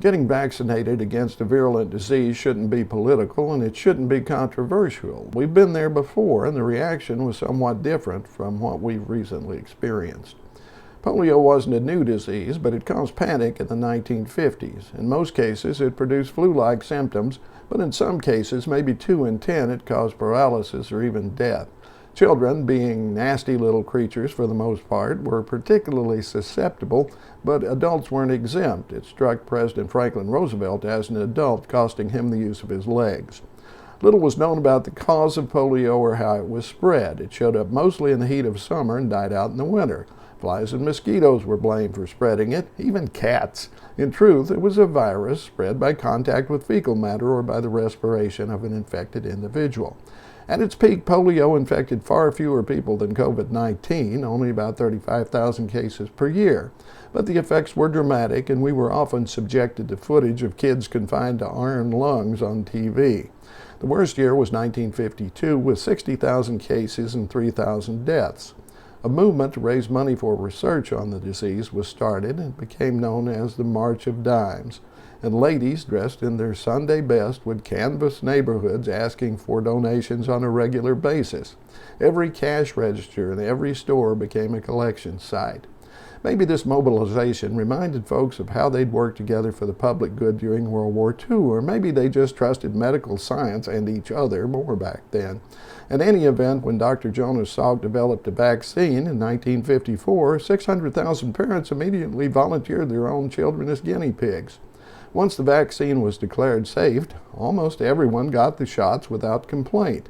Getting vaccinated against a virulent disease shouldn't be political and it shouldn't be controversial. We've been there before and the reaction was somewhat different from what we've recently experienced. Polio wasn't a new disease, but it caused panic in the 1950s. In most cases, it produced flu-like symptoms, but in some cases, maybe 2 in 10, it caused paralysis or even death. Children, being nasty little creatures for the most part, were particularly susceptible, but adults weren't exempt. It struck President Franklin Roosevelt as an adult, costing him the use of his legs. Little was known about the cause of polio or how it was spread. It showed up mostly in the heat of summer and died out in the winter. Flies and mosquitoes were blamed for spreading it, even cats. In truth, it was a virus spread by contact with fecal matter or by the respiration of an infected individual. At its peak, polio infected far fewer people than COVID-19, only about 35,000 cases per year. But the effects were dramatic, and we were often subjected to footage of kids confined to iron lungs on TV. The worst year was 1952, with 60,000 cases and 3,000 deaths. A movement to raise money for research on the disease was started and became known as the March of Dimes. And ladies dressed in their Sunday best would canvass neighborhoods asking for donations on a regular basis. Every cash register in every store became a collection site. Maybe this mobilization reminded folks of how they'd worked together for the public good during World War II, or maybe they just trusted medical science and each other more back then. In any event, when Dr. Jonas Salk developed a vaccine in 1954, 600,000 parents immediately volunteered their own children as guinea pigs. Once the vaccine was declared safe, almost everyone got the shots without complaint.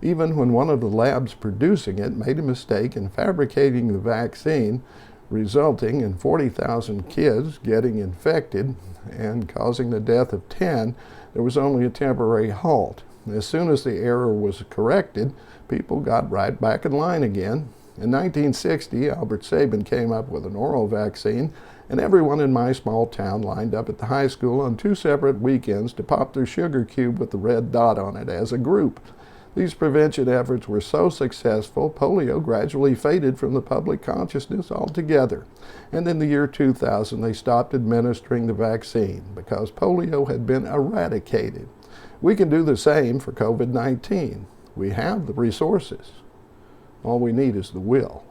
Even when one of the labs producing it made a mistake in fabricating the vaccine, resulting in 40,000 kids getting infected and causing the death of 10, there was only a temporary halt. As soon as the error was corrected, people got right back in line again. In 1960, Albert Sabin came up with an oral vaccine, and everyone in my small town lined up at the high school on 2 separate weekends to pop their sugar cube with the red dot on it as a group. These prevention efforts were so successful, polio gradually faded from the public consciousness altogether. And in the year 2000, they stopped administering the vaccine because polio had been eradicated. We can do the same for COVID-19. We have the resources. All we need is the will.